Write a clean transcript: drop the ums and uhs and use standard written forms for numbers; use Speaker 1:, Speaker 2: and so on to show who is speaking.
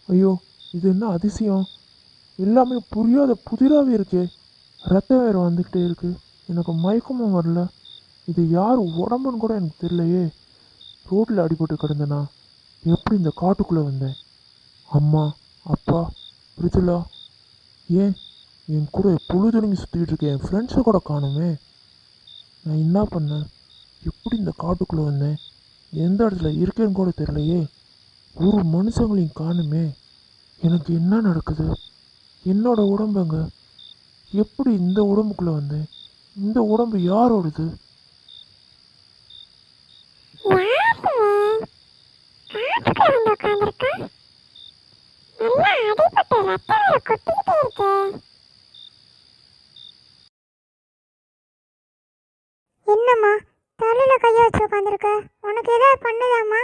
Speaker 1: ஐயோ, இது என்ன அதிசயம்! எல்லாமே புரியாத புதிராகவே இருக்கே. ரத்தம் வேறு வந்துக்கிட்டே இருக்கு. எனக்கு மயக்கமும் வரல. இது யார் உடம்புன்னு கூட எனக்கு தெரியலையே. ரோட்டில் அடிபட்டு கிடந்தேனா? எப்படி இந்த காட்டுக்குள்ளே வந்தேன்? அம்மா, அப்பா, பிரிதுலா, ஏன் என் கூட பொழுதுனைக்கு சுற்றிக்கிட்டு இருக்கேன். என் ஃப்ரெண்ட்ஸை கூட காணுமே. நான் என்ன பண்ணேன்? எப்படி இந்த காட்டுக்குள்ளே வந்தேன்? எந்த இடத்துல இருக்கேன்னு கூட தெரியலையே. ஒரு மனுஷங்களையும் காணுமே. எனக்கு என்ன நடக்குது? என்னோட உடம்புங்க, எப்படி இந்த உடம்புக்குள்ளே வந்தேன்? இந்த உடம்பு யாரோடது?
Speaker 2: என்னம்மா தலையில கைய வச்சு உட்காந்துருக்க? உனக்கு ஏதாவது பண்ணுதாம்மா?